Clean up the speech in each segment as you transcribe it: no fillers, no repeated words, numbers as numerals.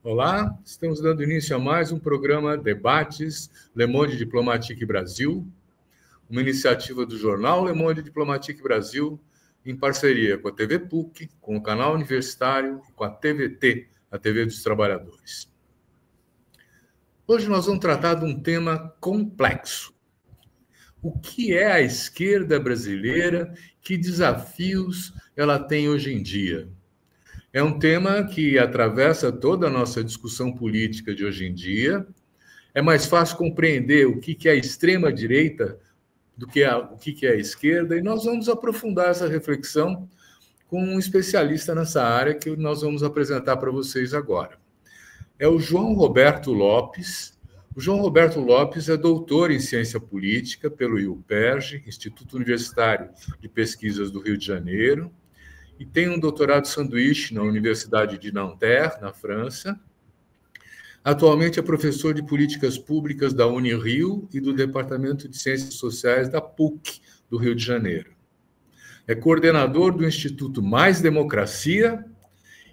Olá, estamos dando início a mais um programa Debates Le Monde Diplomatique Brasil, uma iniciativa do jornal Le Monde Diplomatique Brasil, em parceria com a TV PUC, com o canal universitário e com a TVT, a TV dos Trabalhadores. Hoje nós vamos tratar de um tema complexo. O que é a esquerda brasileira? Que desafios ela tem hoje em dia? É um tema que atravessa toda a nossa discussão política de hoje em dia. É mais fácil compreender o que é a extrema-direita do que o que é a esquerda, e nós vamos aprofundar essa reflexão com um especialista nessa área que nós vamos apresentar para vocês agora. É o João Roberto Lopes. O João Roberto Lopes é doutor em ciência política pelo IUPERJ, Instituto Universitário de Pesquisas do Rio de Janeiro, e tem um doutorado sanduíche na Universidade de Nanterre, na França. Atualmente é professor de políticas públicas da Unirio e do Departamento de Ciências Sociais da PUC, do Rio de Janeiro. É coordenador do Instituto Mais Democracia,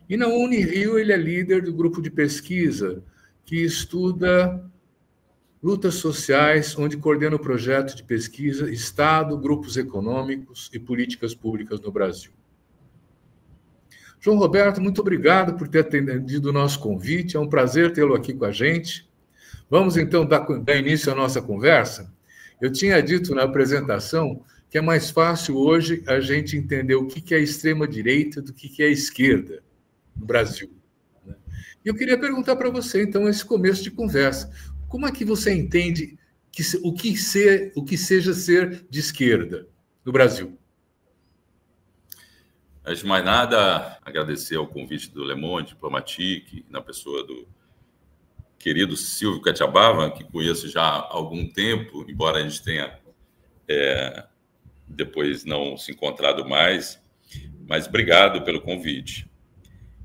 e na Unirio ele é líder do grupo de pesquisa que estuda lutas sociais, onde coordena o projeto de pesquisa Estado, Grupos Econômicos e Políticas Públicas no Brasil. João Roberto, muito obrigado por ter atendido o nosso convite. É um prazer tê-lo aqui com a gente. Vamos, então, dar início à nossa conversa? Eu tinha dito na apresentação que é mais fácil hoje a gente entender o que é a extrema-direita do que é a esquerda no Brasil. E eu queria perguntar para você, então, esse começo de conversa. Como é que você entende o que seja ser de esquerda no Brasil? Antes de mais nada, agradecer ao convite do Le Monde Diplomatique, na pessoa do querido Silvio Catiabava, que conheço já há algum tempo, embora a gente tenha depois não se encontrado mais, mas obrigado pelo convite.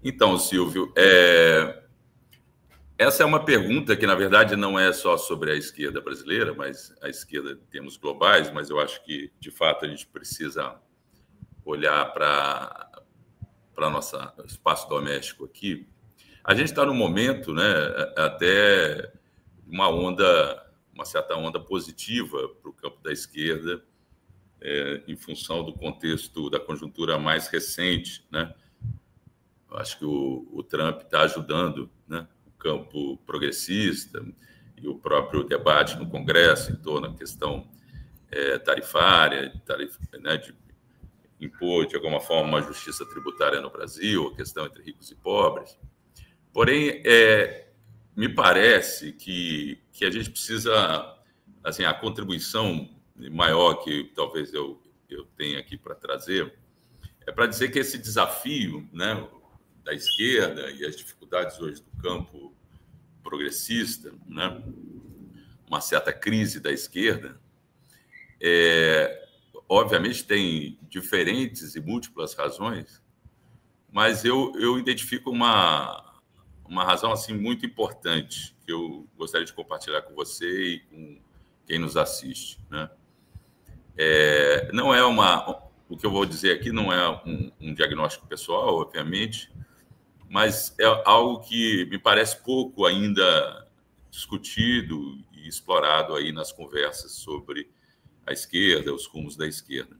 Então, Silvio, essa é uma pergunta que, na verdade, não é só sobre a esquerda brasileira, mas a esquerda em termos globais, mas eu acho que, de fato, a gente precisa olhar para nosso espaço doméstico aqui. A gente está num momento, né, até uma certa onda positiva para o campo da esquerda, em função do contexto da conjuntura mais recente, né? Eu acho que o Trump está ajudando, né, o campo progressista e o próprio debate no Congresso em torno da questão tarifária, né, de impor, de alguma forma, uma justiça tributária no Brasil, a questão entre ricos e pobres. Porém, me parece que a gente precisa, assim, a contribuição maior que talvez eu tenha aqui para trazer é para dizer que esse desafio, né, da esquerda e as dificuldades hoje do campo progressista, né, uma certa crise da esquerda, obviamente tem diferentes e múltiplas razões, mas eu identifico uma razão assim muito importante que eu gostaria de compartilhar com você e com quem nos assiste, né? Não é o que eu vou dizer aqui não é um diagnóstico pessoal, obviamente, mas é algo que me parece pouco ainda discutido e explorado aí nas conversas sobre a esquerda, os rumos da esquerda,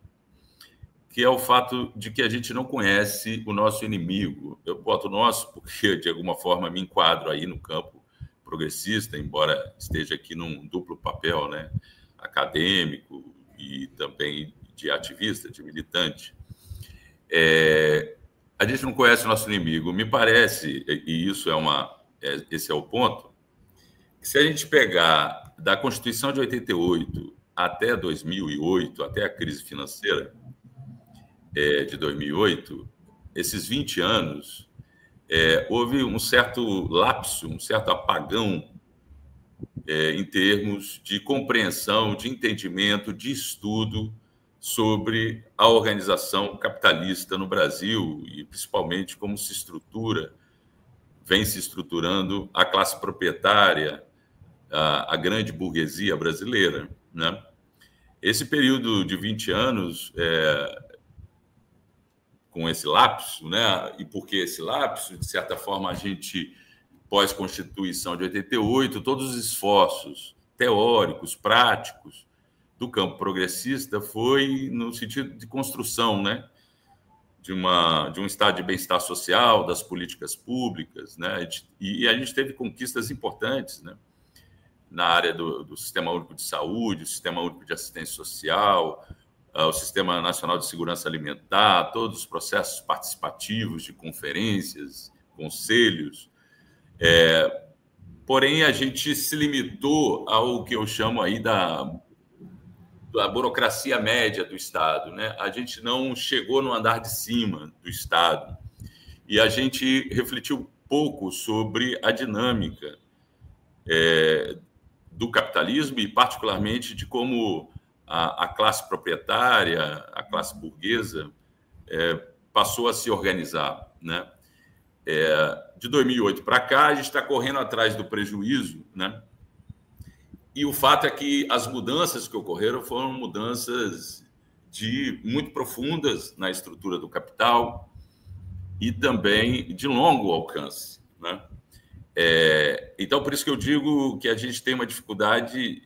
que é o fato de que a gente não conhece o nosso inimigo. Eu boto o nosso porque, de alguma forma, me enquadro aí no campo progressista, embora esteja aqui num duplo papel, né, acadêmico e também de ativista, de militante. A gente não conhece o nosso inimigo. Me parece, e isso esse é o ponto, que se a gente pegar da Constituição de 88 até 2008, até a crise financeira de 2008, esses 20 anos, houve um certo lapso, um certo apagão em termos de compreensão, de entendimento, de estudo sobre a organização capitalista no Brasil e, principalmente, como vem se estruturando a classe proprietária, a grande burguesia brasileira, né? Esse período de 20 anos, com esse lapso, né? E porque esse lapso, de certa forma, a gente pós-Constituição de 88, todos os esforços teóricos, práticos do campo progressista foi no sentido de construção, né, de um estado de bem-estar social, das políticas públicas, né, e a gente teve conquistas importantes, né, na área do Sistema Único de Saúde, o Sistema Único de Assistência Social, o Sistema Nacional de Segurança Alimentar, todos os processos participativos de conferências, conselhos. Porém, a gente se limitou ao que eu chamo aí da burocracia média do Estado, né? A gente não chegou no andar de cima do Estado e a gente refletiu pouco sobre a dinâmica do capitalismo e, particularmente, de como a classe proprietária, a classe burguesa, passou a se organizar, né? De 2008 para cá, a gente está correndo atrás do prejuízo, né? E o fato é que as mudanças que ocorreram foram mudanças muito profundas na estrutura do capital e também de longo alcance, né? Então, por isso que eu digo que a gente tem uma dificuldade,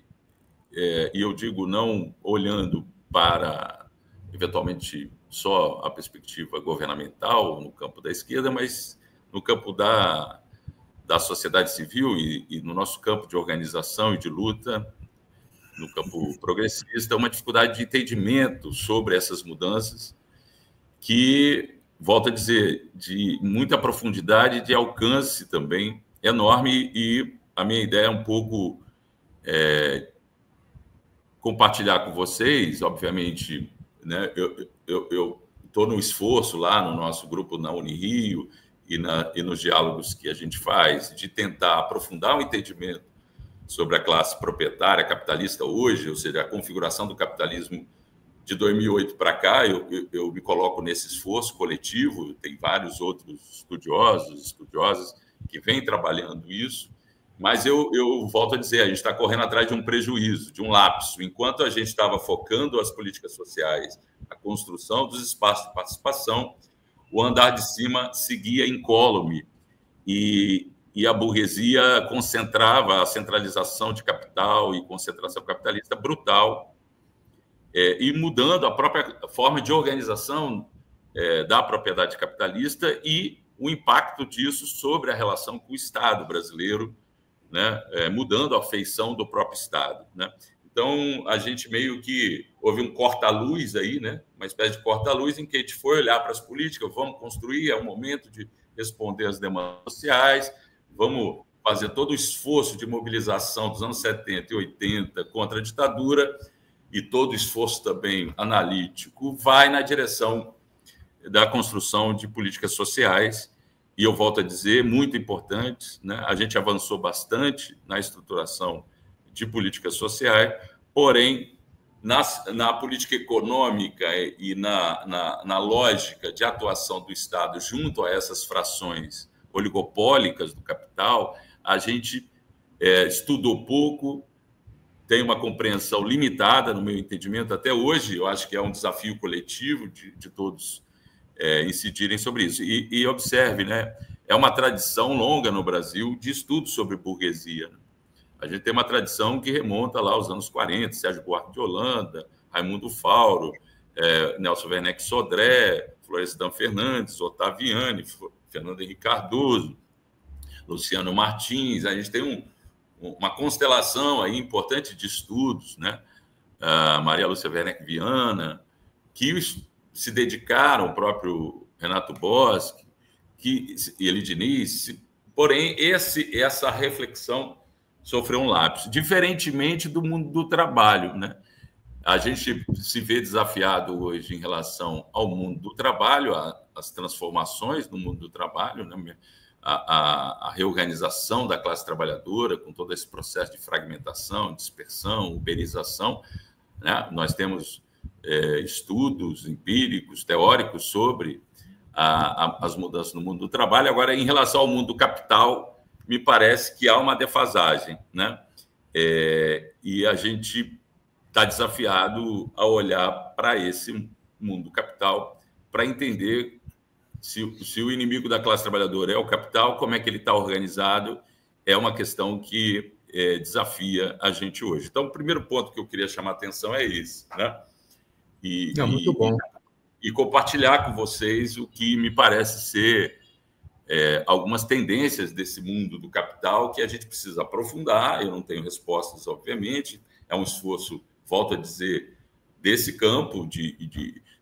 e eu digo não olhando para, eventualmente, só a perspectiva governamental no campo da esquerda, mas no campo da sociedade civil e no nosso campo de organização e de luta, no campo progressista, uma dificuldade de entendimento sobre essas mudanças que, volto a dizer, de muita profundidade, de alcance também enorme, e a minha ideia é um pouco compartilhar com vocês, obviamente, né, eu estou no esforço lá no nosso grupo na Unirio, e nos diálogos que a gente faz, de tentar aprofundar o entendimento sobre a classe proprietária capitalista hoje, ou seja, a configuração do capitalismo de 2008 para cá. Eu me coloco nesse esforço coletivo, tem vários outros estudiosas que vêm trabalhando isso, mas eu volto a dizer, a gente está correndo atrás de um prejuízo, de um lapso. Enquanto a gente estava focando as políticas sociais, a construção dos espaços de participação, o andar de cima seguia incólume e a burguesia concentrava a centralização de capital e concentração capitalista brutal, e mudando a própria forma de organização da propriedade capitalista e o impacto disso sobre a relação com o Estado brasileiro, né, mudando a feição do próprio Estado, né? Então, a gente meio que houve um corta-luz aí, né? Uma espécie de corta-luz em que a gente foi olhar para as políticas, vamos construir, é o momento de responder às demandas sociais, vamos fazer todo o esforço de mobilização dos anos 70 e 80 contra a ditadura, e todo o esforço também analítico vai na direção da construção de políticas sociais, e eu volto a dizer, muito importantes, né? A gente avançou bastante na estruturação de políticas sociais, porém, na política econômica e na lógica de atuação do Estado junto a essas frações oligopólicas do capital, a gente estudou pouco, tem uma compreensão limitada, no meu entendimento, até hoje. Eu acho que é um desafio coletivo de todos incidirem sobre isso. E observe, né, é uma tradição longa no Brasil de estudo sobre burguesia, né? A gente tem uma tradição que remonta lá aos anos 40, Sérgio Buarque de Holanda, Raimundo Fauro, Nelson Werneck Sodré, Florestan Fernandes, Ottaviani, Fernando Henrique Cardoso, Luciano Martins. A gente tem uma constelação aí importante de estudos, né? Maria Lúcia Werneck Viana, que se dedicaram, o próprio Renato Boschi, e Eli Diniz, porém, essa reflexão sofreu um lapso, diferentemente do mundo do trabalho, né? A gente se vê desafiado hoje em relação ao mundo do trabalho, às transformações no mundo do trabalho, né? A reorganização da classe trabalhadora, com todo esse processo de fragmentação, dispersão, uberização, né? Nós temos estudos empíricos, teóricos sobre as mudanças no mundo do trabalho. Agora, em relação ao mundo do capital, me parece que há uma defasagem, né? E a gente está desafiado a olhar para esse mundo do capital para entender Se o inimigo da classe trabalhadora é o capital, como é que ele está organizado? É uma questão que desafia a gente hoje. Então, o primeiro ponto que eu queria chamar a atenção é esse, né? Muito bom. E compartilhar com vocês o que me parece ser algumas tendências desse mundo do capital que a gente precisa aprofundar. Eu não tenho respostas, obviamente. É um esforço, volto a dizer, desse campo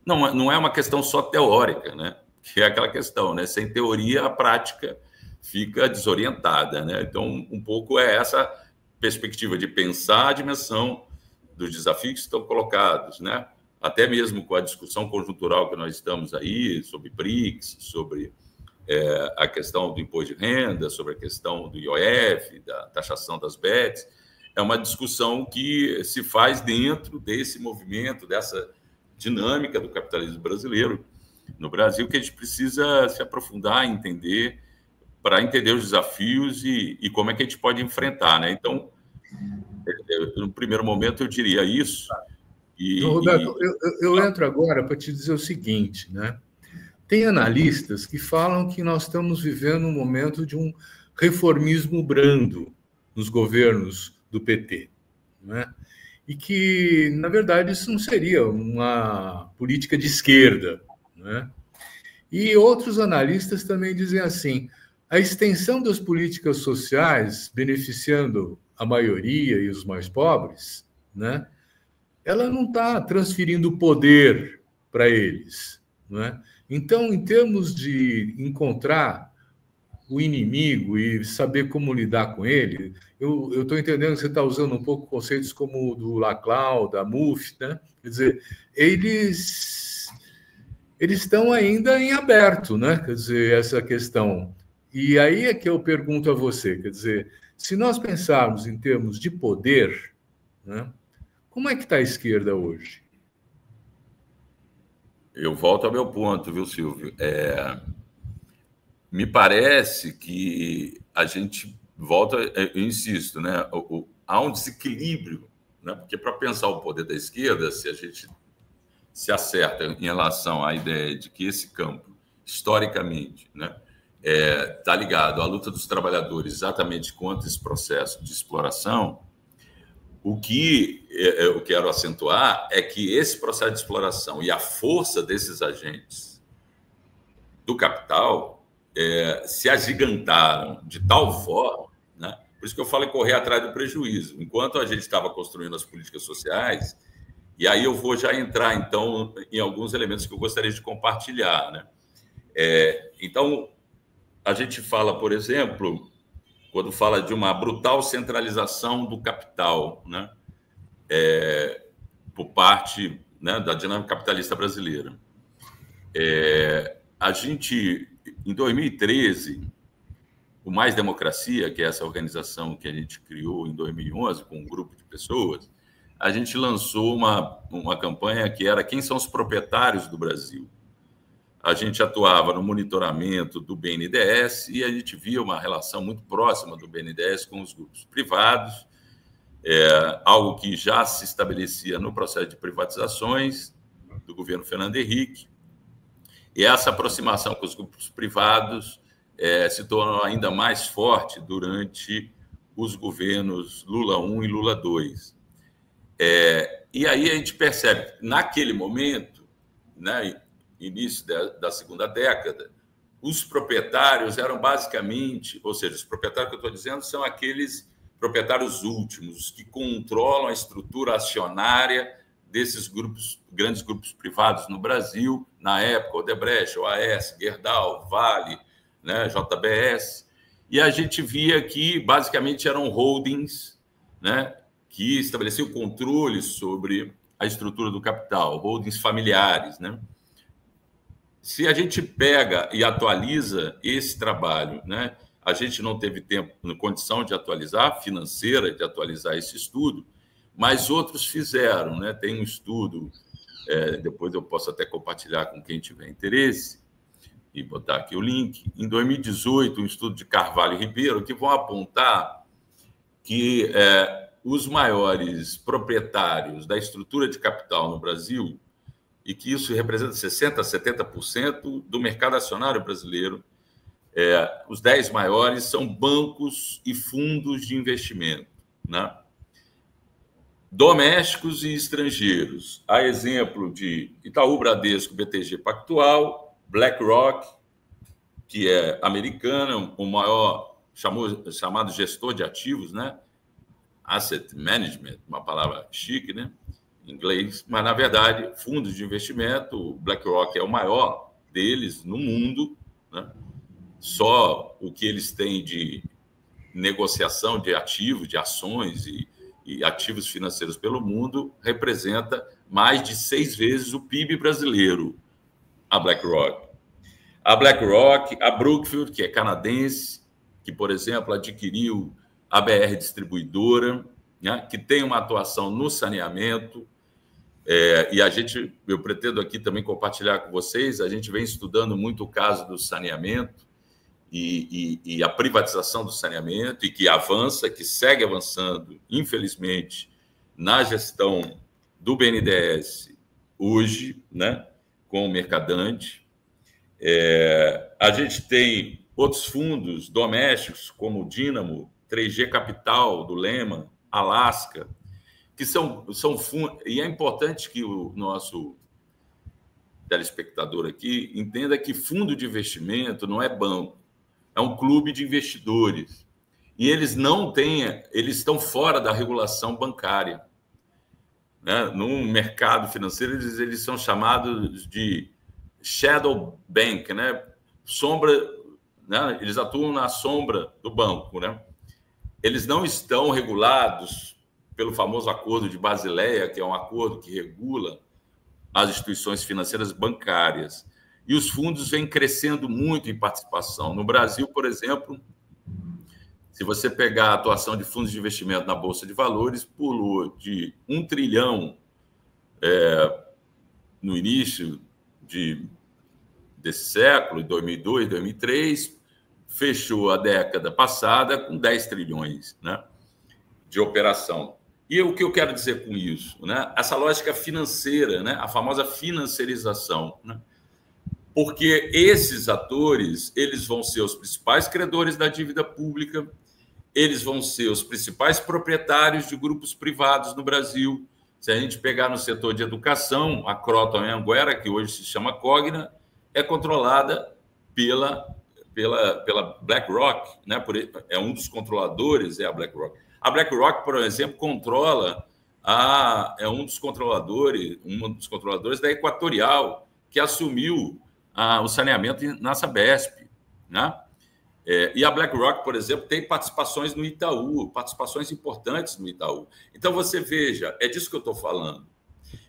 não é uma questão só teórica, né? Que é aquela questão, né? Sem teoria, a prática fica desorientada, né? Então, um pouco é essa perspectiva de pensar a dimensão dos desafios que estão colocados, né? Até mesmo com a discussão conjuntural que nós estamos aí, sobre BRICS, sobre a questão do imposto de renda, sobre a questão do IOF, da taxação das bets, é uma discussão que se faz dentro desse movimento, dessa dinâmica do capitalismo brasileiro no Brasil, que a gente precisa se aprofundar, entender, para entender os desafios e como é que a gente pode enfrentar, né? Então, no primeiro momento, eu diria isso. Então, Roberto, eu entro agora para te dizer o seguinte, né? Tem analistas que falam que nós estamos vivendo um momento de um reformismo brando nos governos do PT, né? E que, na verdade, isso não seria uma política de esquerda, né? E outros analistas também dizem assim: a extensão das políticas sociais beneficiando a maioria e os mais pobres, né? Ela não está transferindo poder para eles, né? Então, em termos de encontrar o inimigo e saber como lidar com ele, eu estou entendendo que você está usando um pouco conceitos como o do Laclau, da MUF, né? Quer dizer, eles estão ainda em aberto, né? Quer dizer, essa questão. E aí é que eu pergunto a você, quer dizer, se nós pensarmos em termos de poder, né? Como é que está a esquerda hoje? Eu volto ao meu ponto, viu, Silvio? Me parece que a gente volta, eu insisto, né? Há um desequilíbrio, né? Porque para pensar o poder da esquerda, se a gente se acerta em relação à ideia de que esse campo, historicamente, né, está ligado à luta dos trabalhadores exatamente contra esse processo de exploração, o que eu quero acentuar é que esse processo de exploração e a força desses agentes do capital se agigantaram de tal forma, né? Por isso que eu falo em correr atrás do prejuízo. Enquanto a gente estava construindo as políticas sociais, e aí eu vou já entrar, então, em alguns elementos que eu gostaria de compartilhar, né? Então, a gente fala, por exemplo, quando fala de uma brutal centralização do capital, né? Por parte, né, da dinâmica capitalista brasileira. A gente, em 2013, o Mais Democracia, que é essa organização que a gente criou em 2011 com um grupo de pessoas, a gente lançou uma campanha que era Quem são os proprietários do Brasil? A gente atuava no monitoramento do BNDES e a gente via uma relação muito próxima do BNDES com os grupos privados, algo que já se estabelecia no processo de privatizações do governo Fernando Henrique. E essa aproximação com os grupos privados se tornou ainda mais forte durante os governos Lula I e Lula II. E aí a gente percebe que, naquele momento, né, início da segunda década, os proprietários eram basicamente, ou seja, os proprietários que eu estou dizendo são aqueles proprietários últimos que controlam a estrutura acionária desses grupos, grandes grupos privados no Brasil, na época, Odebrecht, OAS, Gerdau, Vale, né, JBS, e a gente via que basicamente eram holdings, né, que estabeleciam controle sobre a estrutura do capital, holdings familiares, né? Se a gente pega e atualiza esse trabalho, né, a gente não teve tempo, condição de atualizar, financeira, de atualizar esse estudo, mas outros fizeram, né? Tem um estudo, depois eu posso até compartilhar com quem tiver interesse, e botar aqui o link. Em 2018, um estudo de Carvalho e Ribeiro, que vão apontar que os maiores proprietários da estrutura de capital no Brasil, e que isso representa 60% a 70% do mercado acionário brasileiro. Os 10 maiores são bancos e fundos de investimento, né? Domésticos e estrangeiros. A exemplo de Itaú, Bradesco, BTG Pactual, BlackRock, que é americana, o maior chamado gestor de ativos, né? Asset Management, uma palavra chique, né? Em inglês, mas na verdade, fundos de investimento, o BlackRock é o maior deles no mundo, né? Só o que eles têm de negociação de ativos, de ações e ativos financeiros pelo mundo representa mais de 6 vezes o PIB brasileiro, a BlackRock. A BlackRock, a Brookfield, que é canadense, que, por exemplo, adquiriu a BR Distribuidora, né, que tem uma atuação no saneamento, e eu pretendo aqui também compartilhar com vocês, a gente vem estudando muito o caso do saneamento e a privatização do saneamento, e que avança, que segue avançando, infelizmente, na gestão do BNDES hoje, né, com o Mercadante. A gente tem outros fundos domésticos, como o Dínamo, 3G Capital, do Lehman, Alaska, que são fundos, e é importante que o nosso telespectador aqui entenda que fundo de investimento não é banco, é um clube de investidores. E eles estão fora da regulação bancária, né? No mercado financeiro, eles são chamados de shadow bank, né? Sombra, né? Eles atuam na sombra do banco, né? Eles não estão regulados pelo famoso Acordo de Basileia, que é um acordo que regula as instituições financeiras bancárias. E os fundos vêm crescendo muito em participação. No Brasil, por exemplo, se você pegar a atuação de fundos de investimento na Bolsa de Valores, pulou de 1 trilhão no início desse século, em 2002, 2003, fechou a década passada com 10 trilhões, né, de operação. E o que eu quero dizer com isso? Né? Essa lógica financeira, né, a famosa financiarização, né? Porque esses atores, eles vão ser os principais credores da dívida pública, eles vão ser os principais proprietários de grupos privados no Brasil. Se a gente pegar no setor de educação, a Croton Anhanguera, que hoje se chama Cogna, é controlada pela BlackRock, né? É um dos controladores, é a BlackRock. A BlackRock, por exemplo, é um dos controladores da Equatorial, que assumiu o saneamento na Sabesp, né? E a BlackRock, por exemplo, tem participações no Itaú, participações importantes no Itaú. Então, você veja, é disso que eu estou falando.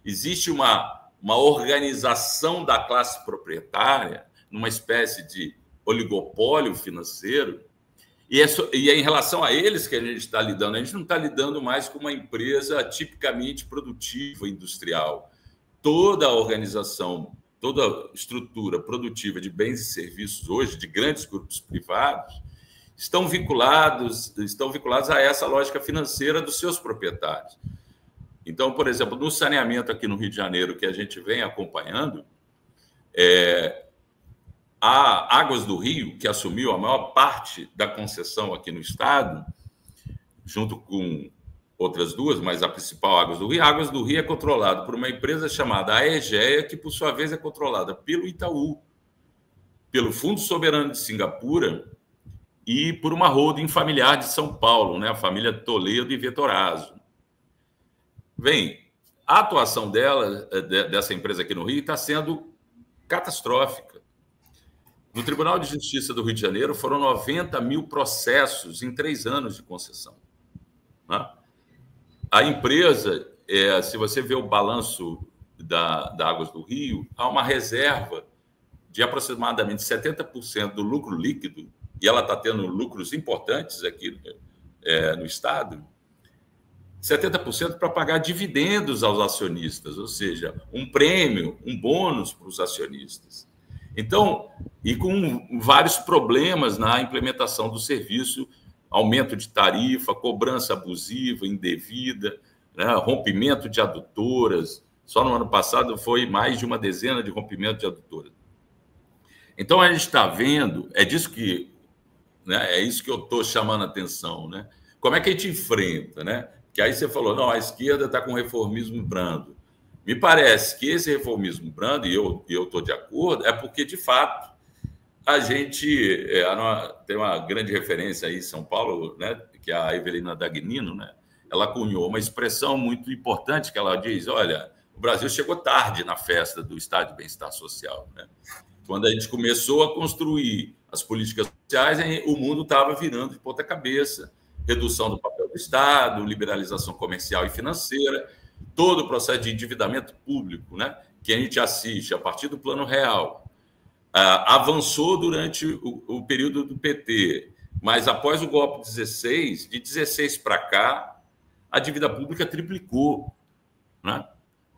Existe uma organização da classe proprietária, numa espécie de oligopólio financeiro, e é em relação a eles que a gente está lidando. A gente não está lidando mais com uma empresa tipicamente produtiva, industrial. Toda a organização, toda a estrutura produtiva de bens e serviços hoje, de grandes grupos privados, estão vinculados a essa lógica financeira dos seus proprietários. Então, por exemplo, no saneamento aqui no Rio de Janeiro, que a gente vem acompanhando, a Águas do Rio, que assumiu a maior parte da concessão aqui no estado, junto com outras duas, mas a principal, Águas do Rio. A Águas do Rio é controlada por uma empresa chamada Aegea, que, por sua vez, é controlada pelo Itaú, pelo Fundo Soberano de Singapura e por uma holding familiar de São Paulo, né? A família Toledo e Vetorazzo. Bem, a atuação dessa empresa aqui no Rio está sendo catastrófica. No Tribunal de Justiça do Rio de Janeiro foram 90 mil processos em 3 anos de concessão, né? A empresa, se você vê o balanço da Águas do Rio, há uma reserva de aproximadamente 70% do lucro líquido, e ela está tendo lucros importantes aqui no estado, 70% para pagar dividendos aos acionistas, ou seja, um prêmio, um bônus para os acionistas. Então, e com vários problemas na implementação do serviço, aumento de tarifa, cobrança abusiva, indevida, né, rompimento de adutoras, Só no ano passado foi mais de uma dezena de rompimentos de adutoras. Então, a gente está vendo, é disso que, né, é isso que eu estou chamando a atenção, né? Como é que a gente enfrenta, né? Que aí você falou, não, a esquerda está com reformismo brando. Me parece que esse reformismo brando, e eu estou de acordo, é porque, de fato, a gente tem uma grande referência aí em São Paulo, né, que é a Evelina Dagnino, né? Ela cunhou uma expressão muito importante que ela diz, olha, o Brasil chegou tarde na festa do Estado de Bem-Estar Social, né? Quando a gente começou a construir as políticas sociais, o mundo estava virando de ponta cabeça, redução do papel do Estado, liberalização comercial e financeira, todo o processo de endividamento público, né, que a gente assiste a partir do Plano Real, avançou durante o período do PT, mas após o golpe de 16 para cá, a dívida pública triplicou, né?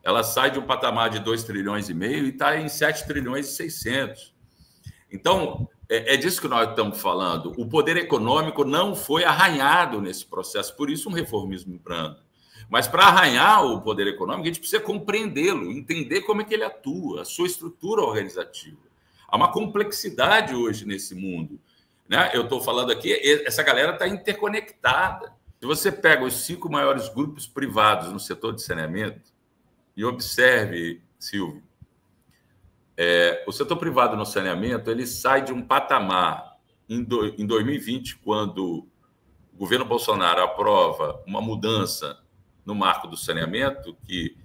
Ela sai de um patamar de 2,5 trilhões e está em 7,6 trilhões. Então, é disso que nós estamos falando. O poder econômico não foi arranhado nesse processo, por isso um reformismo brando. Mas para arranhar o poder econômico, a gente precisa compreendê-lo, entender como é que ele atua, a sua estrutura organizativa. Há uma complexidade hoje nesse mundo, né? Eu estou falando aqui, essa galera está interconectada. Se você pega os 5 maiores grupos privados no setor de saneamento, e observe, Silvio, o setor privado no saneamento ele sai de um patamar em 2020, quando o governo Bolsonaro aprova uma mudança no marco do saneamento, que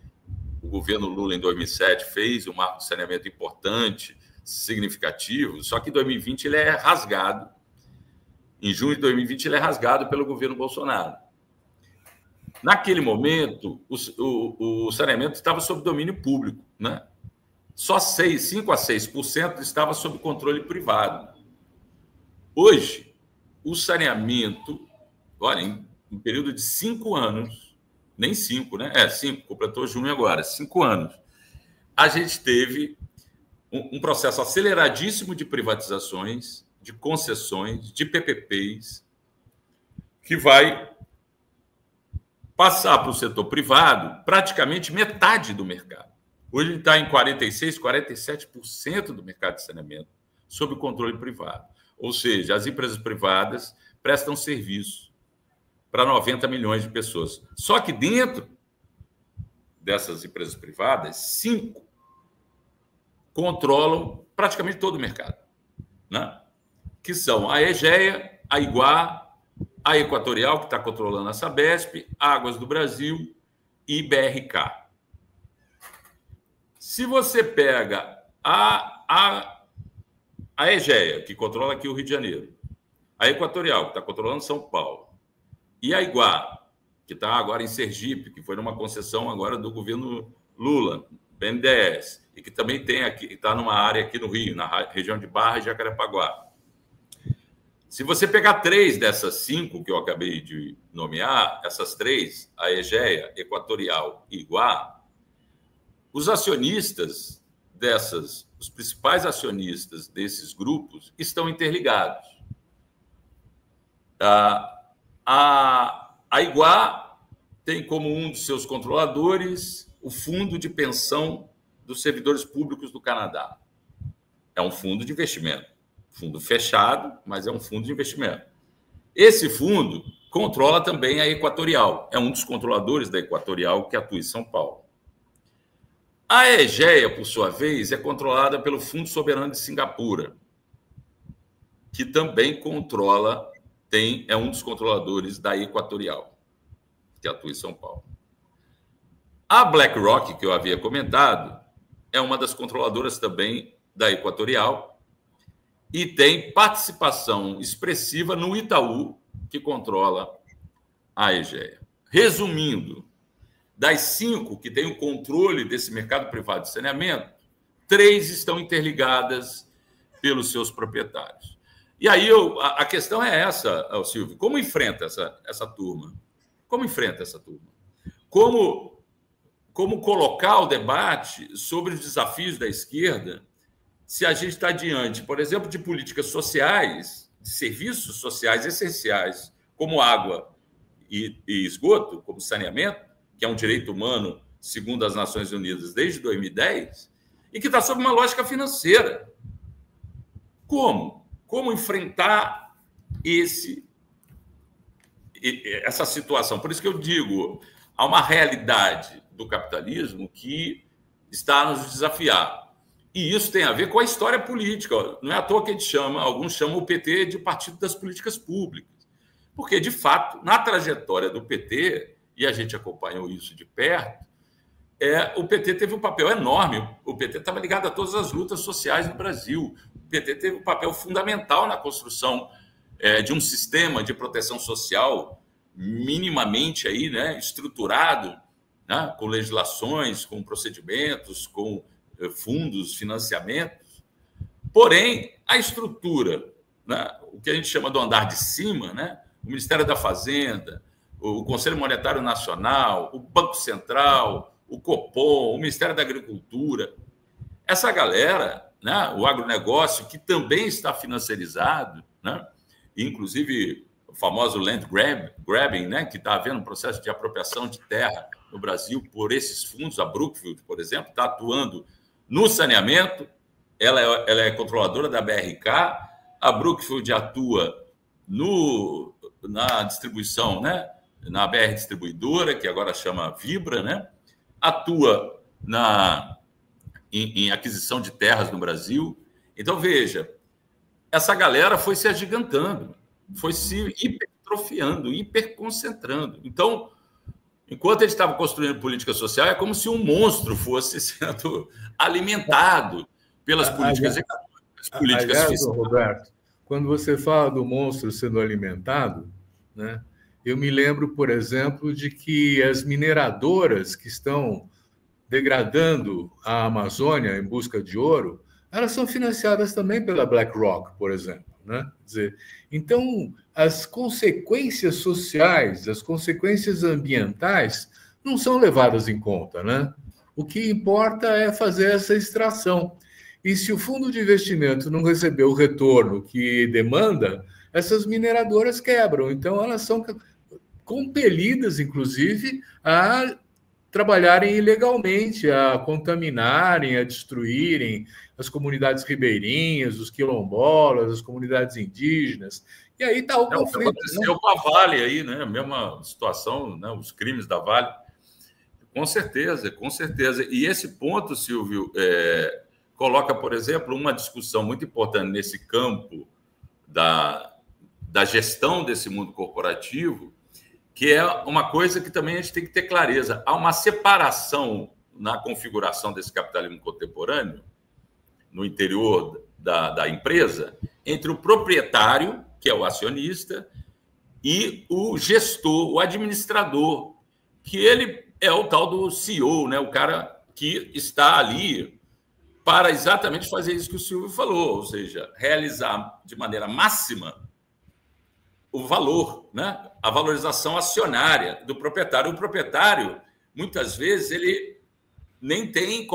o governo Lula, em 2007, fez um marco de saneamento importante, significativo, só que em 2020 ele é rasgado. Em junho de 2020 ele é rasgado pelo governo Bolsonaro. Naquele momento, o saneamento estava sob domínio público, né? Só 5 a 6% estava sob controle privado. Hoje, o saneamento, olha, em um período de 5 anos, nem 5, né? 5, completou junho agora, 5 anos, a gente teve um processo aceleradíssimo de privatizações, de concessões, de PPPs, que vai passar para o setor privado praticamente metade do mercado. Hoje ele está em 46%, 47% do mercado de saneamento sob controle privado. Ou seja, as empresas privadas prestam serviço para 90 milhões de pessoas. Só que dentro dessas empresas privadas, 5 controlam praticamente todo o mercado, né? Que são a Egea, a Iguá, a Equatorial, que está controlando a Sabesp, Águas do Brasil e BRK. Se você pega a Egea, que controla aqui o Rio de Janeiro, a Equatorial, que está controlando São Paulo, e a Iguá, que está agora em Sergipe, que foi numa concessão agora do governo Lula, BNDES, e que também tem aqui, está numa área aqui no Rio, na região de Barra e Jacarepaguá. Se você pegar 3 dessas 5 que eu acabei de nomear, essas 3, a Egea, Equatorial e Iguá, os acionistas os principais acionistas desses grupos estão interligados. A Iguá tem como um dos seus controladores o Fundo de Pensão dos Servidores Públicos do Canadá. É um fundo de investimento. Fundo fechado, mas é um fundo de investimento. Esse fundo controla também a Equatorial. É um dos controladores da Equatorial que atua em São Paulo. A Egea, por sua vez, é controlada pelo Fundo Soberano de Singapura, que também controla, é um dos controladores da Equatorial, que atua em São Paulo. A BlackRock, que eu havia comentado, é uma das controladoras também da Equatorial e tem participação expressiva no Itaú, que controla a Egea. Resumindo, das 5 que têm o controle desse mercado privado de saneamento, 3 estão interligadas pelos seus proprietários. E aí a questão é essa, Silvio, como enfrenta essa turma? Como enfrenta essa turma? Como colocar o debate sobre os desafios da esquerda se a gente está diante, por exemplo, de políticas sociais, de serviços sociais essenciais, como água e esgoto, como saneamento, que é um direito humano segundo as Nações Unidas, desde 2010, e que está sob uma lógica financeira. Como? Como enfrentar essa situação? Por isso que eu digo, há uma realidade do capitalismo que está a nos desafiar. E isso tem a ver com a história política. Não é à toa que alguns chamam o PT de partido das políticas públicas. Porque, de fato, na trajetória do PT, e a gente acompanhou isso de perto, o PT teve um papel enorme. O PT estava ligado a todas as lutas sociais no Brasil. O PT teve um papel fundamental na construção de um sistema de proteção social minimamente aí, né, estruturado, né, com legislações, com procedimentos, com fundos, financiamentos. Porém, a estrutura, né, o que a gente chama do andar de cima, né, o Ministério da Fazenda, o Conselho Monetário Nacional, o Banco Central, o Copom, o Ministério da Agricultura, essa galera, né, o agronegócio, que também está financiarizado, né, inclusive o famoso land grabbing, né, que está havendo um processo de apropriação de terra no Brasil por esses fundos. A Brookfield, por exemplo, está atuando no saneamento, ela é controladora da BRK, a Brookfield atua na distribuição, né, na BR Distribuidora, que agora chama Vibra, né, atua em aquisição de terras no Brasil. Então, veja, essa galera foi se agigantando, foi se hipertrofiando, hiperconcentrando. Então, enquanto eles estavam construindo política social, é como se um monstro fosse sendo alimentado pelas políticas econômicas, políticas fiscais. Roberto, quando você fala do monstro sendo alimentado, né, eu me lembro, por exemplo, de que as mineradoras que estão degradando a Amazônia em busca de ouro, elas são financiadas também pela BlackRock, por exemplo, né? Quer dizer, então, as consequências sociais, as consequências ambientais não são levadas em conta, né? O que importa é fazer essa extração. E se o fundo de investimento não receber o retorno que demanda, essas mineradoras quebram. Então, elas são compelidas, inclusive, a trabalharem ilegalmente, a contaminarem, a destruírem as comunidades ribeirinhas, os quilombolas, as comunidades indígenas. E aí está o conflito. Aconteceu com a Vale aí, né? A mesma situação, né? Os crimes da Vale. Com certeza, com certeza. E esse ponto, Silvio, coloca, por exemplo, uma discussão muito importante nesse campo da gestão desse mundo corporativo, que é uma coisa que também a gente tem que ter clareza. Há uma separação na configuração desse capitalismo contemporâneo, no interior da empresa, entre o proprietário, que é o acionista, e o gestor, o administrador, que ele é o tal do CEO, né? O cara que está ali para exatamente fazer isso que o Silvio falou, ou seja, realizar de maneira máxima o valor, né? A valorização acionária do proprietário. O proprietário, muitas vezes, ele nem tem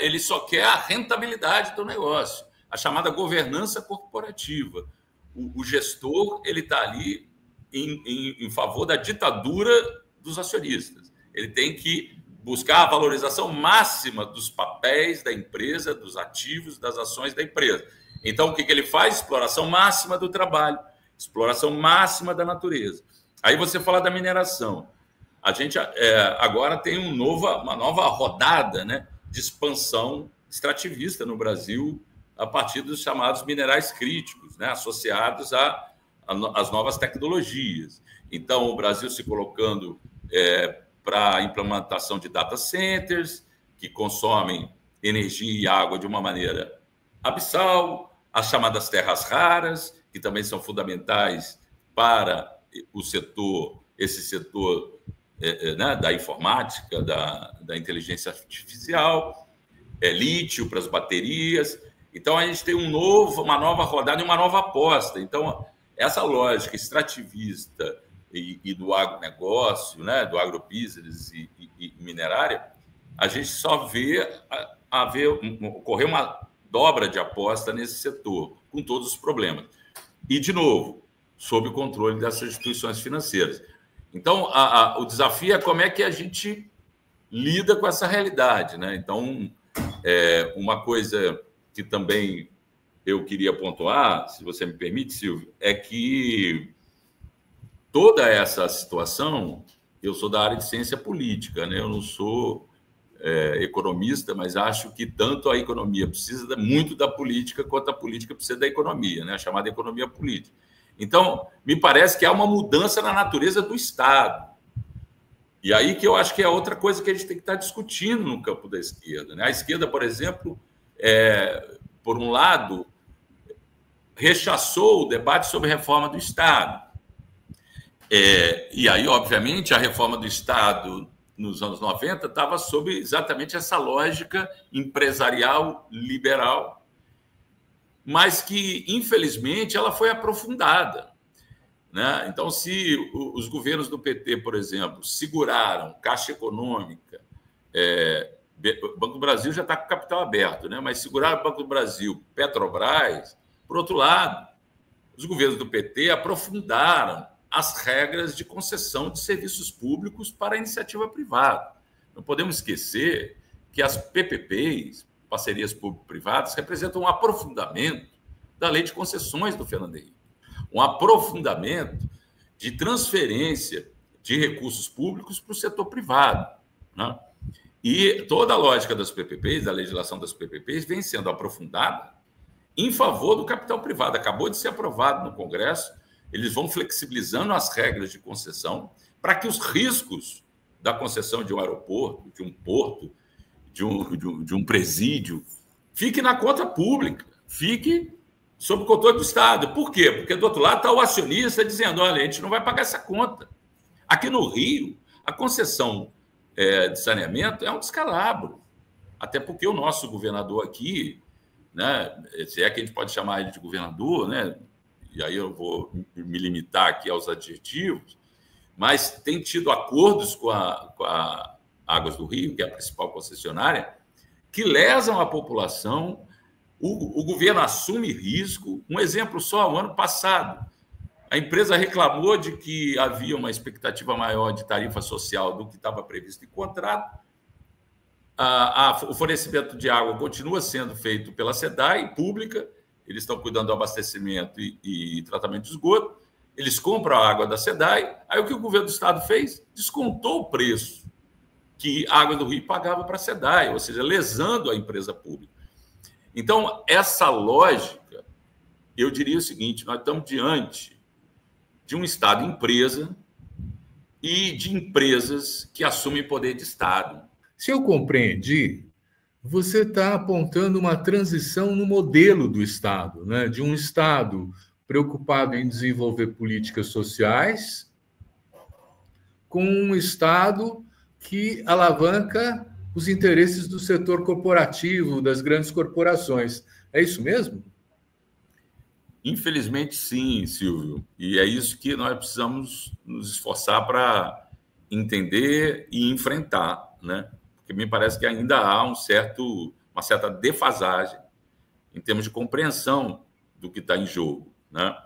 ele só quer a rentabilidade do negócio, a chamada governança corporativa. O gestor, ele está ali em favor da ditadura dos acionistas. Ele tem que buscar a valorização máxima dos papéis da empresa, dos ativos, das ações da empresa. Então, o que ele faz? Exploração máxima do trabalho, exploração máxima da natureza. Aí você fala da mineração. A gente agora tem uma nova rodada, né, de expansão extrativista no Brasil, a partir dos chamados minerais críticos, né, associados às novas tecnologias. Então, o Brasil se colocando para a implementação de data centers, que consomem energia e água de uma maneira abissal, as chamadas terras raras, que também são fundamentais para esse setor né, da informática, da inteligência artificial, lítio para as baterias. Então, a gente tem uma nova rodada e uma nova aposta. Então, essa lógica extrativista e do agronegócio, né, do agrobusiness e minerária, a gente só vê ocorrer uma dobra de aposta nesse setor, com todos os problemas. E, de novo, sob o controle dessas instituições financeiras. Então, o desafio é como é que a gente lida com essa realidade, né? Então, uma coisa que também eu queria pontuar, se você me permite, Silvio, é que toda essa situação, eu sou da área de ciência política, né? Eu não sou economista, mas acho que tanto a economia precisa muito da política, quanto a política precisa da economia, né? A chamada economia política. Então, me parece que há uma mudança na natureza do Estado. E aí que eu acho que é outra coisa que a gente tem que estar discutindo no campo da esquerda, né? A esquerda, por exemplo, por um lado, rechaçou o debate sobre reforma do Estado. E aí, obviamente, a reforma do Estado nos anos 90 estava sob exatamente essa lógica empresarial liberal, mas que, infelizmente, ela foi aprofundada, né? Então, se os governos do PT, por exemplo, seguraram Caixa Econômica, o Banco do Brasil já está com capital aberto, né? Mas seguraram o Banco do Brasil, Petrobras, por outro lado, os governos do PT aprofundaram as regras de concessão de serviços públicos para a iniciativa privada. Não podemos esquecer que as PPPs, parcerias público-privadas, representam um aprofundamento da lei de concessões do Fernando Henrique, um aprofundamento de transferência de recursos públicos para o setor privado, né? E toda a lógica das PPPs, da legislação das PPPs, vem sendo aprofundada em favor do capital privado. Acabou de ser aprovado no Congresso. Eles vão flexibilizando as regras de concessão para que os riscos da concessão de um aeroporto, de um porto, de um presídio, fique na conta pública, fique sob o controle do Estado. Por quê? Porque do outro lado está o acionista dizendo: olha, a gente não vai pagar essa conta. Aqui no Rio, a concessão de saneamento é um descalabro. Até porque o nosso governador aqui, né, se é que a gente pode chamar ele de governador, né? E aí eu vou me limitar aqui aos adjetivos, mas tem tido acordos com a Águas do Rio, que é a principal concessionária, que lesam a população. O governo assume risco. Um exemplo só, o ano passado, a empresa reclamou de que havia uma expectativa maior de tarifa social do que estava previsto em contrato. O fornecimento de água continua sendo feito pela SEDAI, pública. Eles estão cuidando do abastecimento e tratamento de esgoto. Eles compram a água da SEDAI. Aí o que o governo do Estado fez? Descontou o preço que a Água do Rio pagava para a SEDAI, ou seja, lesando a empresa pública. Então, essa lógica, eu diria o seguinte: nós estamos diante de um Estado empresa e de empresas que assumem poder de Estado. Se eu compreendi, você está apontando uma transição no modelo do Estado, né? De um Estado preocupado em desenvolver políticas sociais com um Estado que alavanca os interesses do setor corporativo, das grandes corporações. É isso mesmo? Infelizmente, sim, Silvio. E é isso que nós precisamos nos esforçar para entender e enfrentar, né? Porque me parece que ainda há uma certa defasagem em termos de compreensão do que está em jogo, né?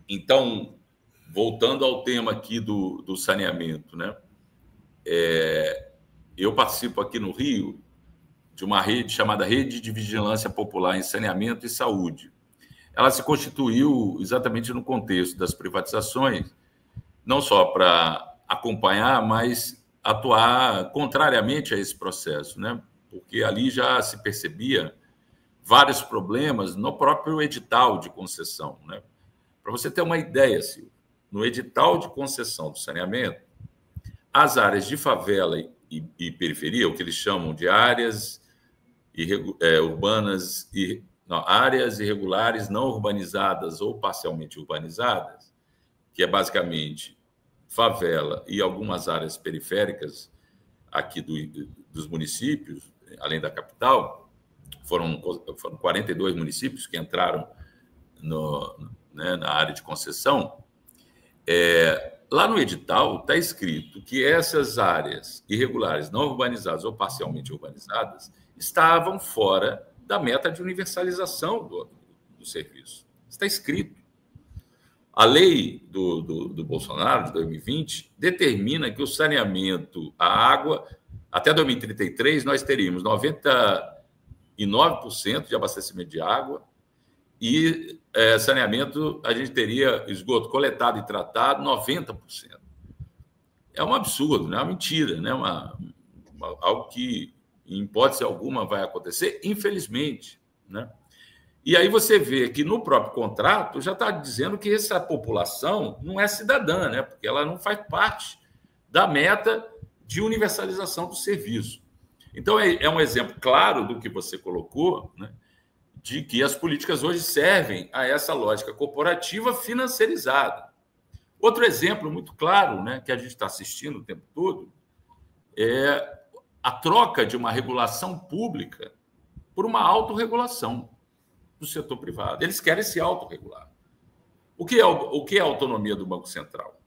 Então, voltando ao tema aqui do saneamento, né? Eu participo aqui no Rio de uma rede chamada Rede de Vigilância Popular em Saneamento e Saúde. Ela se constituiu exatamente no contexto das privatizações, não só para acompanhar, mas atuar contrariamente a esse processo, né? Porque ali já se percebia vários problemas no próprio edital de concessão, né? Para você ter uma ideia, Silvio, no edital de concessão do saneamento, as áreas de favela e periferia, o que eles chamam de áreas urbanas áreas irregulares não urbanizadas ou parcialmente urbanizadas, que é basicamente favela e algumas áreas periféricas aqui dos municípios, além da capital. Foram 42 municípios que entraram na área de concessão. Lá no edital está escrito que essas áreas irregulares não urbanizadas ou parcialmente urbanizadas estavam fora da meta de universalização do serviço. Está escrito. A lei do Bolsonaro, de 2020, determina que o saneamento, a água, até 2033, nós teríamos 99% de abastecimento de água e saneamento, a gente teria esgoto coletado e tratado 90%. É um absurdo, né? É uma mentira, né? Algo que, em hipótese alguma, vai acontecer, infelizmente, né? E aí você vê que no próprio contrato já está dizendo que essa população não é cidadã, né? Porque ela não faz parte da meta de universalização do serviço. Então, é um exemplo claro do que você colocou, né? De que as políticas hoje servem a essa lógica corporativa financiarizada. Outro exemplo muito claro, né, que a gente está assistindo o tempo todo, é a troca de uma regulação pública por uma autorregulação do setor privado. Eles querem se autorregular. O que é a autonomia do Banco Central?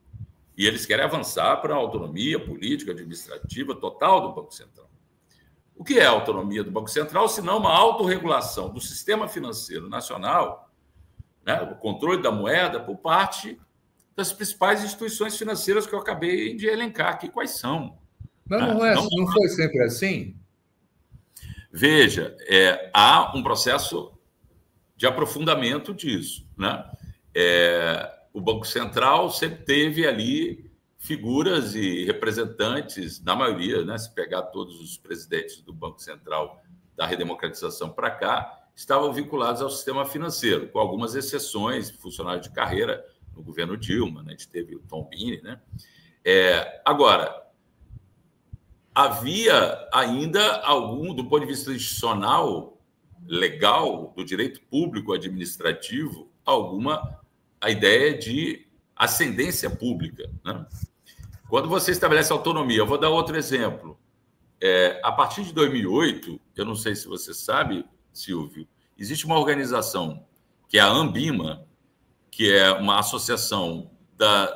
E eles querem avançar para a autonomia política, administrativa total do Banco Central. O que é a autonomia do Banco Central, se não uma autorregulação do sistema financeiro nacional, né, o controle da moeda por parte das principais instituições financeiras que eu acabei de elencar aqui quais são. Mas não foi sempre assim? Veja, há um processo de aprofundamento disso, né? O Banco Central sempre teve ali figuras e representantes, na maioria, né, se pegar todos os presidentes do Banco Central da redemocratização para cá, estavam vinculados ao sistema financeiro, com algumas exceções, funcionários de carreira no governo Dilma, né? A gente teve o Tom Bini, né? Agora, havia ainda algum, do ponto de vista institucional, legal, do direito público administrativo, a ideia de ascendência pública, né? Quando você estabelece autonomia, eu vou dar outro exemplo. A partir de 2008, eu não sei se você sabe, Silvio, existe uma organização que é a Ambima, que é uma associação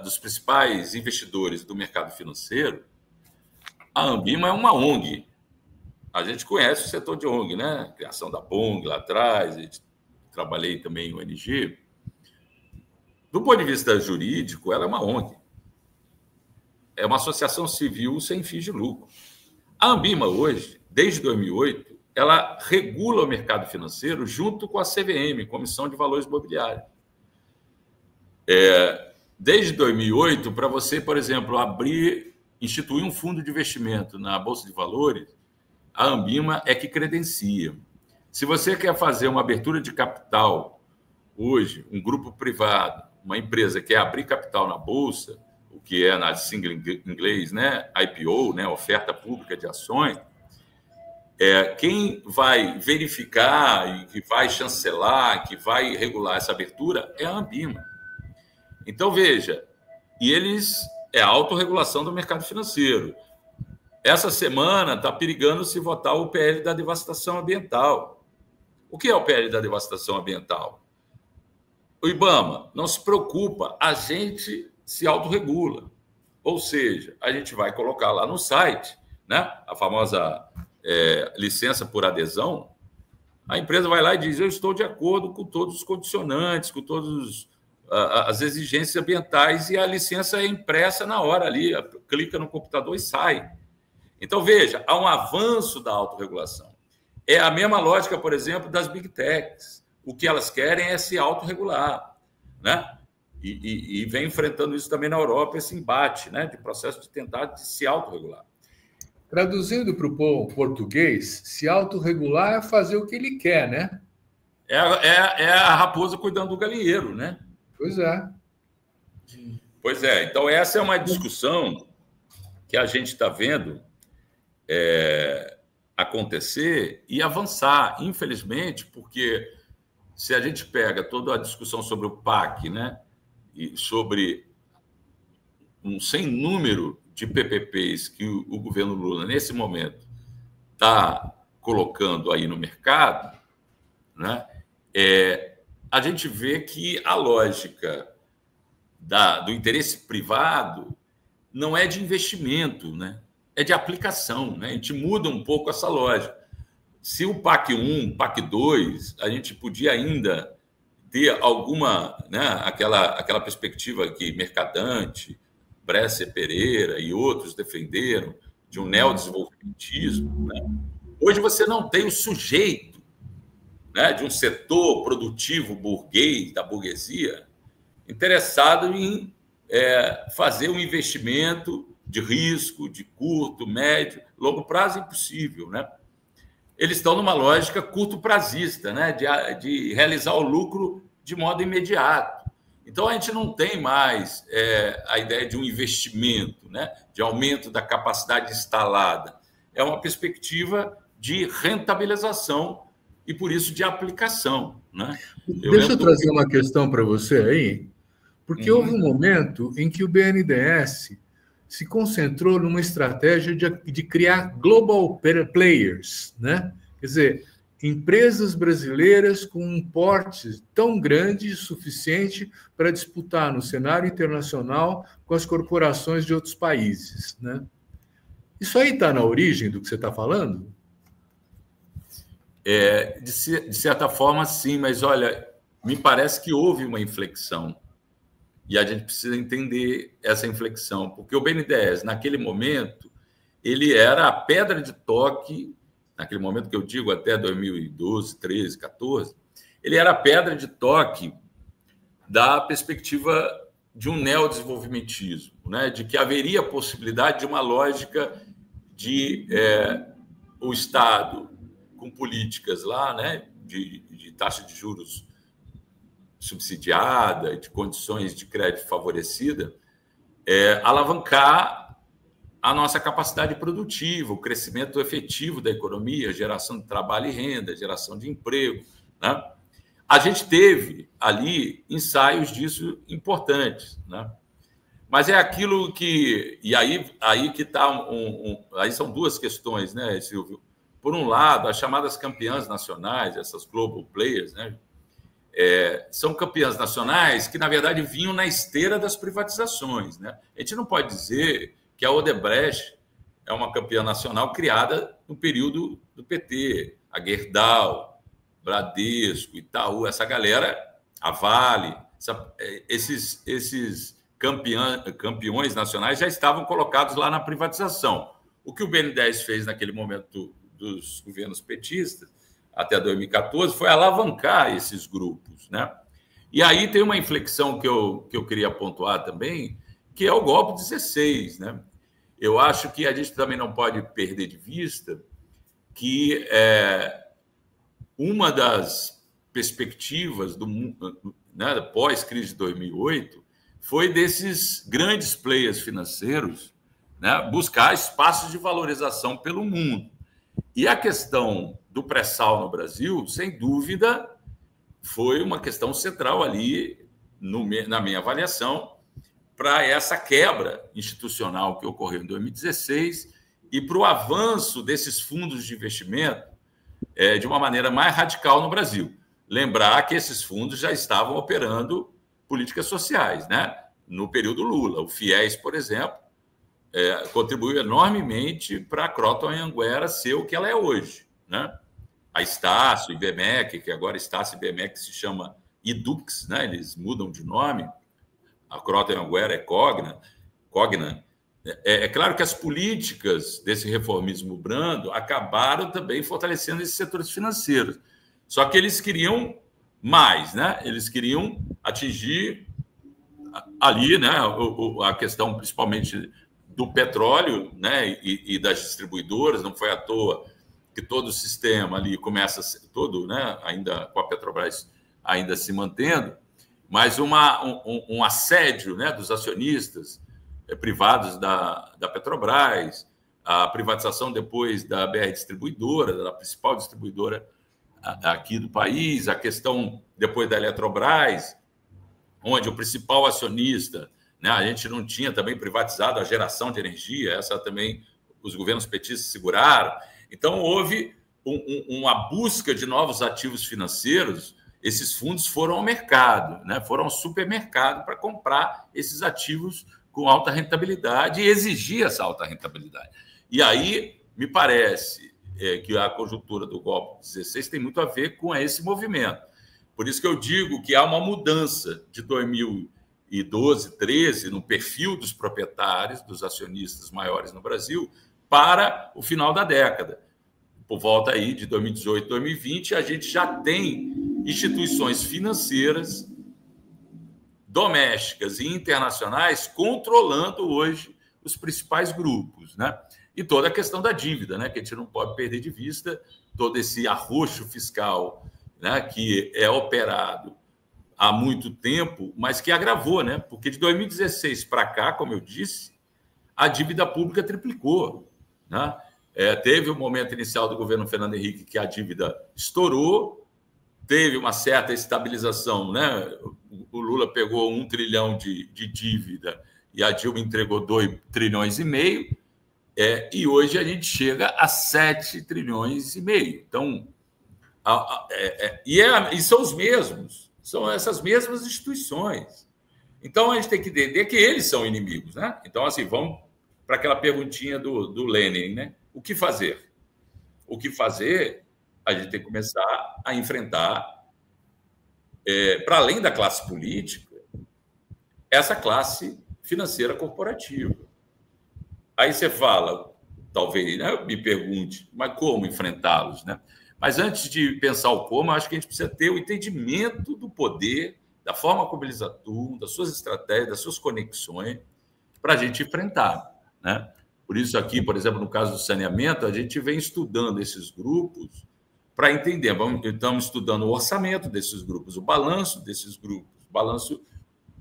dos principais investidores do mercado financeiro. A Ambima é uma ONG. A gente conhece o setor de ONG, né? Criação da BONG lá atrás, trabalhei também em ONG. Do ponto de vista jurídico, ela é uma ONG. É uma associação civil sem fins de lucro. A Ambima hoje, desde 2008, ela regula o mercado financeiro junto com a CVM, Comissão de Valores Imobiliários. Desde 2008, para você, por exemplo, instituir um fundo de investimento na Bolsa de Valores, a Ambima é que credencia. Se você quer fazer uma abertura de capital hoje, um grupo privado, uma empresa quer abrir capital na Bolsa, o que é na sigla em inglês, né, IPO, né, oferta pública de ações, quem vai verificar e que vai chancelar, que vai regular essa abertura é a Ambima. Então, veja, é a autorregulação do mercado financeiro. Essa semana está perigando se votar o PL da devastação ambiental. O que é o PL da devastação ambiental? O IBAMA não se preocupa, a gente se autorregula. Ou seja, a gente vai colocar lá no site, né, a famosa licença por adesão, a empresa vai lá e diz, eu estou de acordo com todos os condicionantes, com todas as exigências ambientais, e a licença é impressa na hora ali, clica no computador e sai. Então, veja, há um avanço da autorregulação. É a mesma lógica, por exemplo, das Big Techs. O que elas querem é se autorregular, né? E vem enfrentando isso também na Europa, esse embate, né, de processo de tentar se autorregular. Traduzindo para o português, se autorregular é fazer o que ele quer, né? É a raposa cuidando do galinheiro, né? Pois é. Pois é. Então, essa é uma discussão que a gente está vendo acontecer e avançar, infelizmente, porque se a gente pega toda a discussão sobre o PAC, né, e sobre um sem número de PPPs que o governo Lula, nesse momento, está colocando aí no mercado, né, a gente vê que a lógica do interesse privado não é de investimento, né, é de aplicação, né? A gente muda um pouco essa lógica. Se o PAC 1, PAC 2, a gente podia ainda ter alguma, né, aquela perspectiva que Mercadante, Bresser Pereira e outros defenderam de um neodesenvolvimentismo, né? Hoje você não tem o sujeito, né, de um setor produtivo burguês, da burguesia, interessado em fazer um investimento de risco, de curto, médio, longo prazo, impossível, né? Eles estão numa lógica curto-prazista, né, de realizar o lucro de modo imediato. Então, a gente não tem mais a ideia de um investimento, né, de aumento da capacidade instalada. É uma perspectiva de rentabilização e, por isso, de aplicação, né? Deixa eu trazer uma questão para você aí, porque houve um momento em que o BNDES se concentrou numa estratégia de criar global players, né? Quer dizer, empresas brasileiras com um porte tão grande suficiente para disputar no cenário internacional com as corporações de outros países, né? Isso aí está na origem do que você está falando? De certa forma, sim, mas olha, me parece que houve uma inflexão. E a gente precisa entender essa inflexão, porque o BNDES, naquele momento, ele era a pedra de toque, naquele momento que eu digo até 2012, 13, 14, ele era a pedra de toque da perspectiva de um neodesenvolvimentismo, né? De que haveria possibilidade de uma lógica de o Estado com políticas lá, né? de taxa de juros subsidiada, de condições de crédito favorecida, alavancar a nossa capacidade produtiva, o crescimento efetivo da economia, geração de trabalho e renda, geração de emprego, né? A gente teve ali ensaios disso importantes, né? Mas é aquilo que... E aí que está... aí são duas questões, né, Silvio? Por um lado, as chamadas campeãs nacionais, essas global players, né? São campeãs nacionais que, na verdade, vinham na esteira das privatizações, né? A gente não pode dizer que a Odebrecht é uma campeã nacional criada no período do PT. A Gerdau, Bradesco, Itaú, essa galera, a Vale, esses campeões nacionais já estavam colocados lá na privatização. O que o BNDES fez naquele momento dos governos petistas, até 2014, foi alavancar esses grupos, né? E aí tem uma inflexão que eu queria pontuar também, que é o golpe 16, né? Eu acho que a gente também não pode perder de vista que uma das perspectivas né, pós-crise de 2008 foi desses grandes players financeiros, né, buscar espaços de valorização pelo mundo. E a questão do pré-sal no Brasil, sem dúvida, foi uma questão central ali, na minha avaliação, para essa quebra institucional que ocorreu em 2016 e para o avanço desses fundos de investimento de uma maneira mais radical no Brasil. Lembrar que esses fundos já estavam operando políticas sociais, né? No período Lula. O FIES, por exemplo, contribuiu enormemente para a Croton Anhanguera ser o que ela é hoje, né? A Estácio, IBMEC, que agora Estácio e IBMEC se chama Idux, né? Eles mudam de nome. A Croton Anhanguera é Cogna. É claro que as políticas desse reformismo brando acabaram também fortalecendo esses setores financeiros. Só que eles queriam mais, né? Eles queriam atingir ali, né, a questão principalmente do petróleo, né, e das distribuidoras. Não foi à toa que todo o sistema ali começa todo, né, ainda com a Petrobras ainda se mantendo, mas um assédio, né, dos acionistas privados da Petrobras, a privatização depois da BR Distribuidora, da principal distribuidora aqui do país, a questão depois da Eletrobras, onde o principal acionista, né, a gente não tinha também privatizado a geração de energia, essa também os governos petistas seguraram. Então, houve uma busca de novos ativos financeiros. Esses fundos foram ao mercado, né, foram ao supermercado para comprar esses ativos com alta rentabilidade e exigir essa alta rentabilidade. E aí, me parece que a conjuntura do golpe 16 tem muito a ver com esse movimento. Por isso que eu digo que há uma mudança de 2012, 13, no perfil dos proprietários, dos acionistas maiores no Brasil, para o final da década. Por volta aí de 2018, 2020, a gente já tem instituições financeiras domésticas e internacionais controlando hoje os principais grupos, né? E toda a questão da dívida, né? Que a gente não pode perder de vista, todo esse arroxo fiscal, né? Que é operado há muito tempo, mas que agravou, né? Porque de 2016 para cá, como eu disse, a dívida pública triplicou, né? Teve o momento inicial do governo Fernando Henrique que a dívida estourou, teve uma certa estabilização, né? O Lula pegou 1 trilhão de dívida e a Dilma entregou 2,5 trilhões, e hoje a gente chega a 7,5 trilhões. Então, e são os mesmos, são essas mesmas instituições. Então, a gente tem que entender que eles são inimigos, né? Então, assim, vamos para aquela perguntinha do Lenin, né? O que fazer? O que fazer? A gente tem que começar a enfrentar, para além da classe política, essa classe financeira corporativa. Aí você fala, talvez, né, me pergunte, mas como enfrentá-los, né? Mas antes de pensar o como, acho que a gente precisa ter o entendimento do poder, da forma como eles atuam, das suas estratégias, das suas conexões, para a gente enfrentar, né? Por isso aqui, por exemplo, no caso do saneamento, a gente vem estudando esses grupos para entender. Estamos estudando o orçamento desses grupos, o balanço desses grupos, o balanço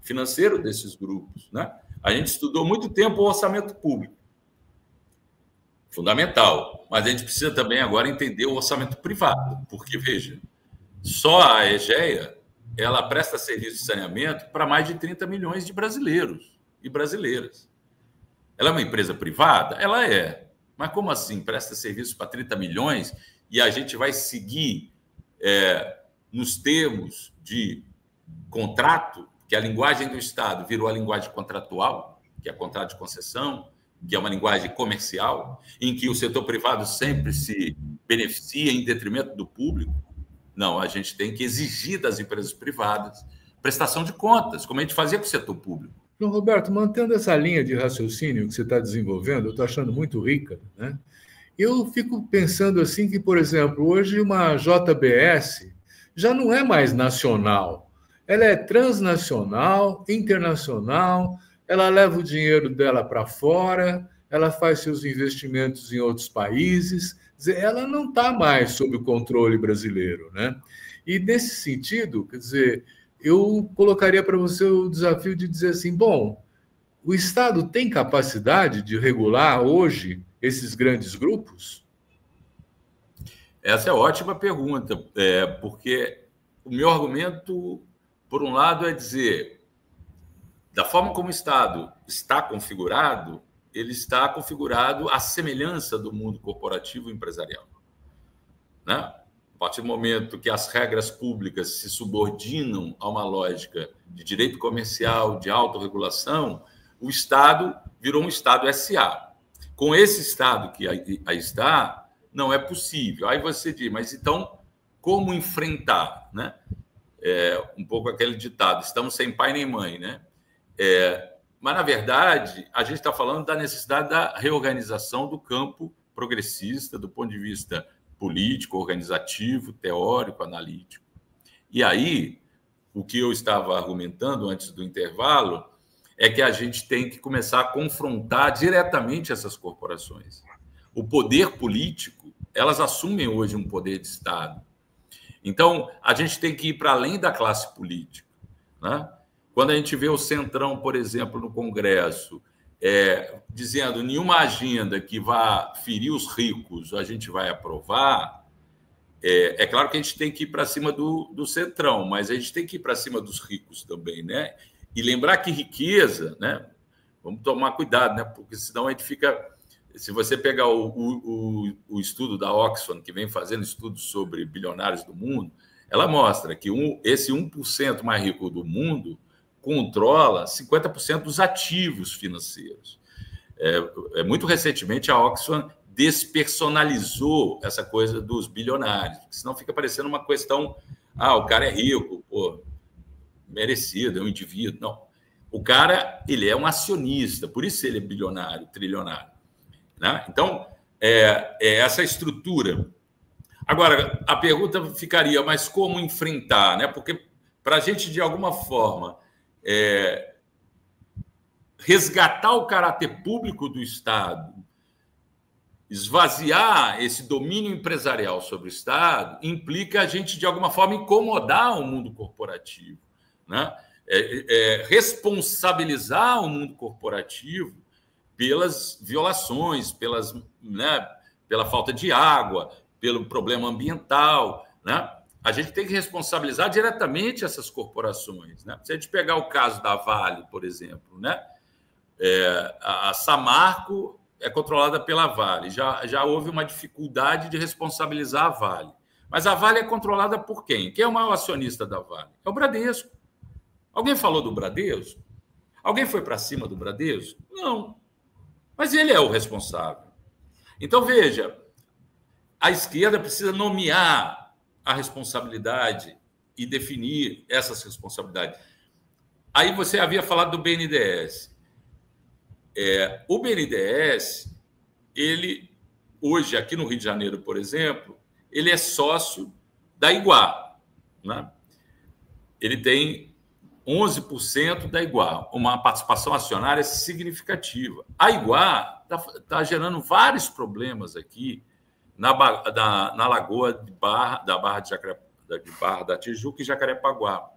financeiro desses grupos, né? A gente estudou muito tempo o orçamento público, fundamental, mas a gente precisa também agora entender o orçamento privado, porque, veja, só a Egea, ela presta serviço de saneamento para mais de 30 milhões de brasileiros e brasileiras. Ela é uma empresa privada? Ela é. Mas como assim? Presta serviço para 30 milhões e a gente vai seguir nos termos de contrato, que a linguagem do Estado virou a linguagem contratual, que é contrato de concessão, que é uma linguagem comercial, em que o setor privado sempre se beneficia em detrimento do público. Não, a gente tem que exigir das empresas privadas prestação de contas, como a gente fazia com o setor público. João Roberto, mantendo essa linha de raciocínio que você está desenvolvendo, eu estou achando muito rica, né? Eu fico pensando assim que, por exemplo, hoje uma JBS já não é mais nacional. Ela é transnacional, internacional, ela leva o dinheiro dela para fora, ela faz seus investimentos em outros países, quer dizer, ela não está mais sob o controle brasileiro, né? E nesse sentido, quer dizer, eu colocaria para você o desafio de dizer assim, bom, o Estado tem capacidade de regular hoje esses grandes grupos? Essa é ótima pergunta, porque o meu argumento, por um lado, é dizer, da forma como o Estado está configurado, ele está configurado à semelhança do mundo corporativo e empresarial, né? A partir do momento que as regras públicas se subordinam a uma lógica de direito comercial, de autorregulação, o Estado virou um Estado SA. Com esse Estado que aí está, não é possível. Aí você diz, mas então, como enfrentar, né? Um pouco aquele ditado, estamos sem pai nem mãe, né? Mas, na verdade, a gente está falando da necessidade da reorganização do campo progressista, do ponto de vista político, organizativo, teórico, analítico. E aí, o que eu estava argumentando antes do intervalo é que a gente tem que começar a confrontar diretamente essas corporações. O poder político, elas assumem hoje um poder de Estado. Então, a gente tem que ir para além da classe política, né? Quando a gente vê o Centrão, por exemplo, no Congresso, dizendo nenhuma agenda que vá ferir os ricos a gente vai aprovar, é claro que a gente tem que ir para cima do Centrão, mas a gente tem que ir para cima dos ricos também, né? E lembrar que riqueza, né? Vamos tomar cuidado, né? Porque senão a gente fica... Se você pegar o estudo da Oxfam, que vem fazendo estudos sobre bilionários do mundo, ela mostra que esse 1% mais rico do mundo controla 50% dos ativos financeiros. Muito recentemente, a Oxfam despersonalizou essa coisa dos bilionários, porque senão fica parecendo uma questão o cara é rico, pô, merecido, é um indivíduo. Não. O cara, ele é um acionista, por isso ele é bilionário, trilionário. Né? Então, essa estrutura. Agora, a pergunta ficaria, mas como enfrentar? Né? Porque para a gente, de alguma forma, resgatar o caráter público do Estado, esvaziar esse domínio empresarial sobre o Estado, implica a gente, de alguma forma, incomodar o mundo corporativo, né? Responsabilizar o mundo corporativo pelas violações, pela falta de água, pelo problema ambiental, né? A gente tem que responsabilizar diretamente essas corporações, né? Se a gente pegar o caso da Vale, por exemplo, né? A Samarco é controlada pela Vale. Já houve uma dificuldade de responsabilizar a Vale. Mas a Vale é controlada por quem? Quem é o maior acionista da Vale? É o Bradesco. Alguém falou do Bradesco? Alguém foi para cima do Bradesco? Não. Mas ele é o responsável. Então, veja, a esquerda precisa nomear a responsabilidade e definir essas responsabilidades. Aí você havia falado do BNDES. O BNDES, ele, hoje, aqui no Rio de Janeiro, por exemplo, ele é sócio da Iguá, né? Ele tem 11% da Iguá, uma participação acionária significativa. A Iguá está gerando vários problemas aqui na lagoa de Barra da Tijuca e Jacarepaguá.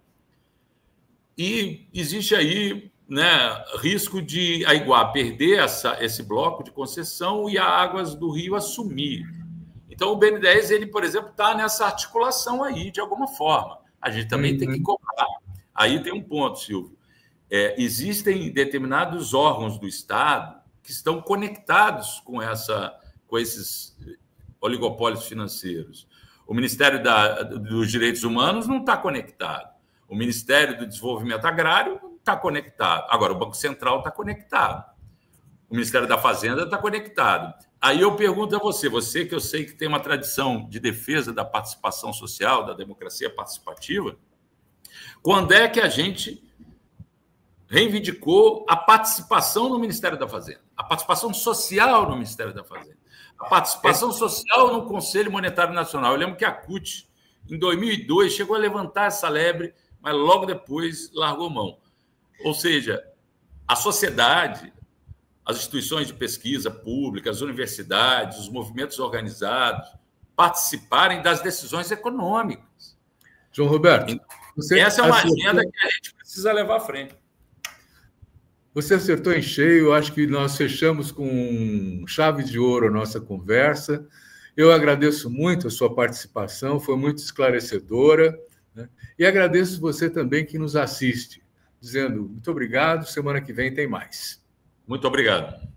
E existe aí, né, risco de a Iguá perder esse bloco de concessão e a Águas do Rio assumir. Então, o BNDES, ele, por exemplo, está nessa articulação aí, de alguma forma. A gente também tem que cobrar. Aí tem um ponto, Silvio. Existem determinados órgãos do Estado que estão conectados com esses oligopólios financeiros. O Ministério dos Direitos Humanos não está conectado. O Ministério do Desenvolvimento Agrário não está conectado. Agora, o Banco Central está conectado. O Ministério da Fazenda está conectado. Aí eu pergunto a você que eu sei que tem uma tradição de defesa da participação social, da democracia participativa, quando é que a gente reivindicou a participação no Ministério da Fazenda, a participação social no Ministério da Fazenda, a participação social no Conselho Monetário Nacional? Eu lembro que a CUT, em 2002, chegou a levantar essa lebre, mas logo depois largou mão. Ou seja, a sociedade, as instituições de pesquisa públicas, as universidades, os movimentos organizados, participarem das decisões econômicas. João Roberto, essa é uma agenda que a gente precisa levar à frente. Você acertou em cheio. Acho que nós fechamos com chave de ouro a nossa conversa. Eu agradeço muito a sua participação, foi muito esclarecedora, né? E agradeço você também que nos assiste, dizendo muito obrigado, semana que vem tem mais. Muito obrigado.